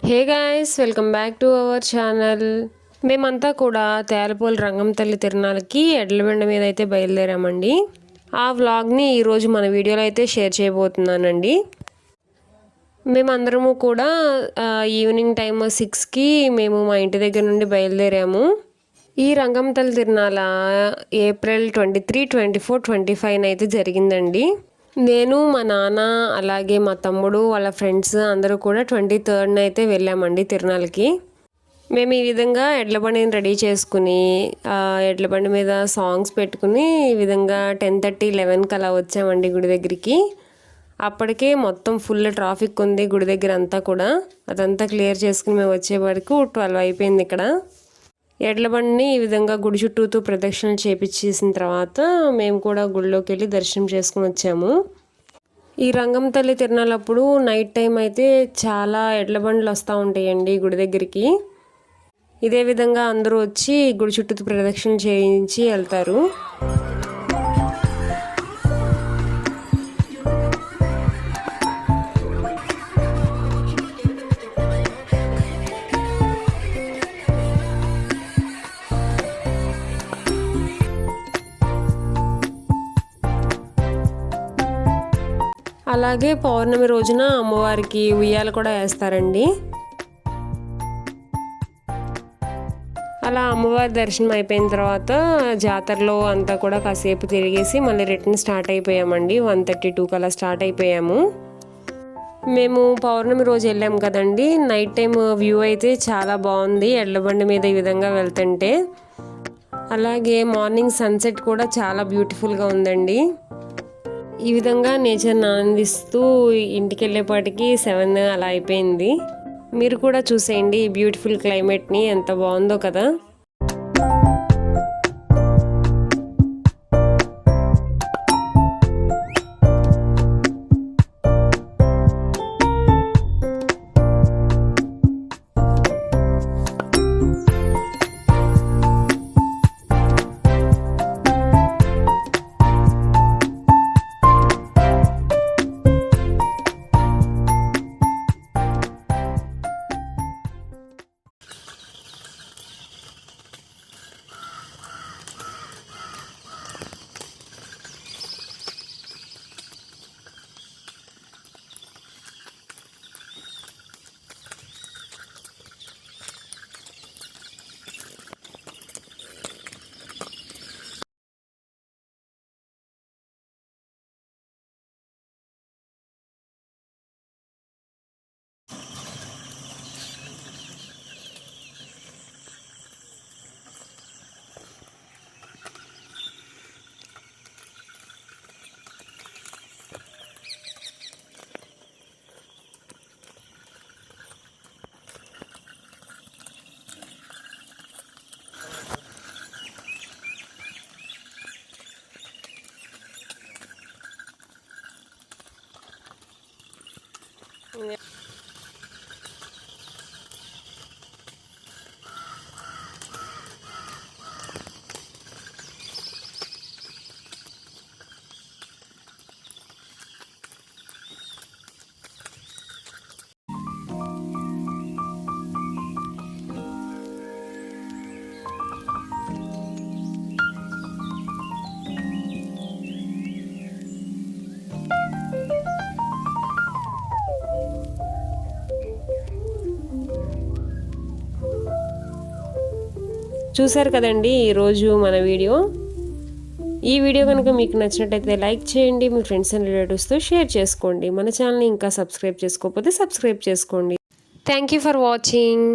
Hey guys, welcome back to our channel. మేమంతా కూడా తేలపూల రంగం తల్లి తిరునాళ్ళకి ఎడ్లబండి మీద అయితే బయలుదేరామండి. ఆ వ్లాగ్ని ఈరోజు మన వీడియోలో అయితే షేర్ చేయబోతున్నానండి. మేమందరము కూడా ఈవినింగ్ టైం 6కి మేము మా ఇంటి దగ్గర నుండి బయలుదేరాము. ఈ రంగం తల్లి తిరునాళ్ళ ఏప్రిల్ 23, 24, 25 అయితే జరిగిందండి. నేను మా నాన్న అలాగే మా తమ్ముడు వాళ్ళ ఫ్రెండ్స్ అందరూ కూడా 23rd అయితే వెళ్ళామండి తిరునాళ్ళకి. మేము ఈ విధంగా ఎడ్ల బండిని రెడీ చేసుకుని ఎడ్ల బండి మీద సాంగ్స్ పెట్టుకుని ఈ విధంగా 10:30, 11కి అలా వచ్చామండి గుడి దగ్గరికి. అప్పటికే మొత్తం ఫుల్ ట్రాఫిక్ ఉంది గుడి దగ్గర అంతా కూడా. అదంతా క్లియర్ చేసుకుని మేము వచ్చే వరకు 12 అయిపోయింది ఇక్కడ. ఎడ్ల బండిని ఈ విధంగా గుడి చుట్టూతో ప్రదక్షిణలు చేపించేసిన తర్వాత మేము కూడా గుడిలోకి వెళ్ళి దర్శనం చేసుకుని వచ్చాము. ఈ రంగం తల్లి తిరునాళ్ళప్పుడు నైట్ టైం అయితే చాలా ఎడ్ల బండ్లు వస్తూ ఉంటాయండి గుడి దగ్గరికి. ఇదే విధంగా అందరూ వచ్చి గుడి చుట్టూ ప్రదక్షిణ చేయించి వెళ్తారు. అలాగే పౌర్ణమి రోజున అమ్మవారికి ఉయ్యాల కూడా వేస్తారండి. అలా అమ్మవారి దర్శనం అయిపోయిన తర్వాత జాతరలో అంతా కూడా కాసేపు తిరిగేసి మళ్ళీ రిటర్న్ స్టార్ట్ అయిపోయామండి. 1:32 అలా స్టార్ట్ అయిపోయాము. మేము పౌర్ణమి రోజు వెళ్ళాము కదండి. నైట్ టైం వ్యూ అయితే చాలా బాగుంది ఎడ్లబండి మీద ఈ విధంగా వెళ్తుంటే. అలాగే మార్నింగ్ సన్సెట్ కూడా చాలా బ్యూటిఫుల్గా ఉందండి. ఈ విధంగా నేచర్ని ఆనందిస్తూ ఇంటికి వెళ్ళేపాటికి 7 అలా అయిపోయింది. మీరు కూడా చూసేయండి ఈ బ్యూటిఫుల్ క్లైమేట్ని, ఎంత బాగుందో కదా. చూసారు కదండి ఈరోజు మన వీడియో. ఈ వీడియో కనుక మీకు నచ్చినట్టయితే లైక్ చేయండి, మీ ఫ్రెండ్స్ అండ్ రిలేటివ్స్తో షేర్ చేసుకోండి. మన ఛానల్ని ఇంకా సబ్స్క్రైబ్ చేసుకోకపోతే సబ్స్క్రైబ్ చేసుకోండి. Thank you for watching.